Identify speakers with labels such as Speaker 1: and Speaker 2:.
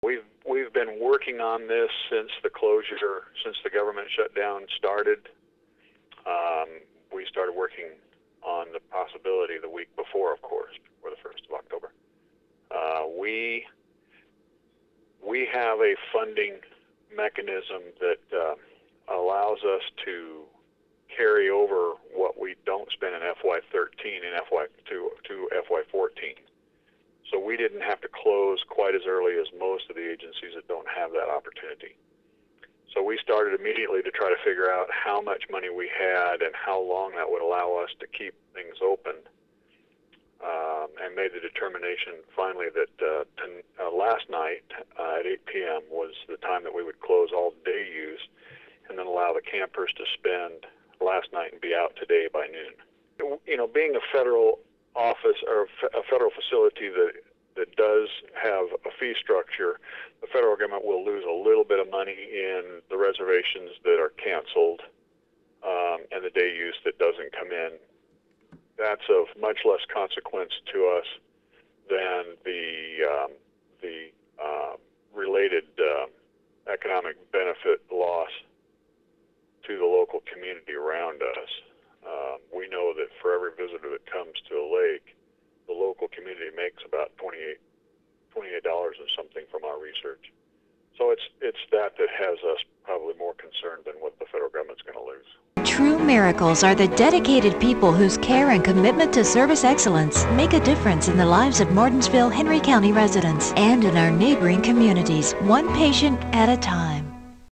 Speaker 1: We've been working on this since the closure, since the government shutdown started. We started working on the possibility the week before, of course, before the 1st of October. We have a funding mechanism that allows us to carry over what we don't spend in FY13 and to FY14. So we didn't have to close quite as early as most of the agencies that don't have that opportunity. So we started immediately to try to figure out how much money we had and how long that would allow us to keep things open, and made the determination finally that last night at 8 p.m. was the time that we would close all day use and then allow the campers to spend last night and be out today by noon. You know, being a federal office or a federal facility that does have a fee structure, the federal government will lose a little bit of money in the reservations that are canceled and the day use that doesn't come in. That's of much less consequence to us than the related economic benefit loss to the local community around us. We know that for every visitor that comes to a lake, the local community makes about $28 and something from our research. So it's that has us probably more concerned than what the federal government's going to lose.
Speaker 2: True miracles are the dedicated people whose care and commitment to service excellence make a difference in the lives of Martinsville, Henry County residents and in our neighboring communities, one patient at a time.